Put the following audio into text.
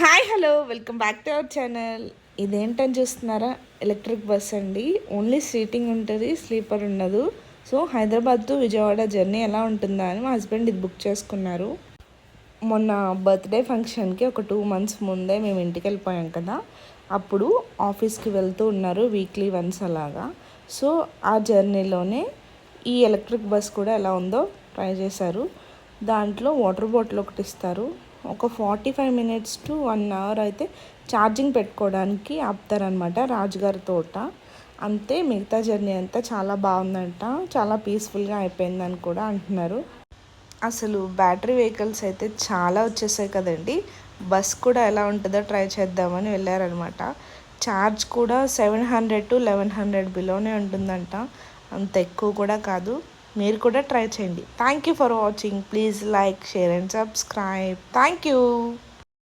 Hi hello welcome back to our channel. ఇదేంటని చూస్తున్నారా? Electric bus అండి. ఓన్లీ సీటింగ్ ఉంటుంది, స్లీపర్ ఉండదు. So Hyderabad to Vijayawada journey ఎలా ఉంటుందా అని మా హస్బెండ్ ఇది బుక్ చేసుకున్నారు. మొన్న బర్త్డే ఫంక్షన్కి ఒక 2 months ముందే మేము ఇంటికి వెళ్ళిపోయాం కదా, అప్పుడు ఆఫీస్కి వెళ్తూ ఉన్నారు వీక్లీ వన్స్ అలాగా. సో ఆ జర్నీలోనే ఈ ఎలక్ట్రిక్ బస్ కూడా ఎలా ఉందో ట్రై చేశారు. దాంట్లో వాటర్ బాటిల్ ఒకటి ఇస్తారు. ఒక 45 minutes to 1 hour అయితే ఛార్జింగ్ పెట్టుకోవడానికి ఆపుతారనమాట రాజుగారి తోట. అంతే, మిగతా జర్నీ అంతా చాలా బాగుందంట, చాలా పీస్ఫుల్గా అయిపోయిందని కూడా అంటున్నారు. అసలు బ్యాటరీ వెహికల్స్ అయితే చాలా వచ్చేసాయి కదండి. బస్ కూడా ఎలా ఉంటుందో ట్రై చేద్దామని వెళ్ళారనమాట. ఛార్జ్ కూడా 700 to 1100 బిలోనే ఉంటుందంట, అంత ఎక్కువ కూడా కాదు. మీరు కూడా ట్రై చేయండి. Thank you for watching. Please like, share and subscribe. Thank you.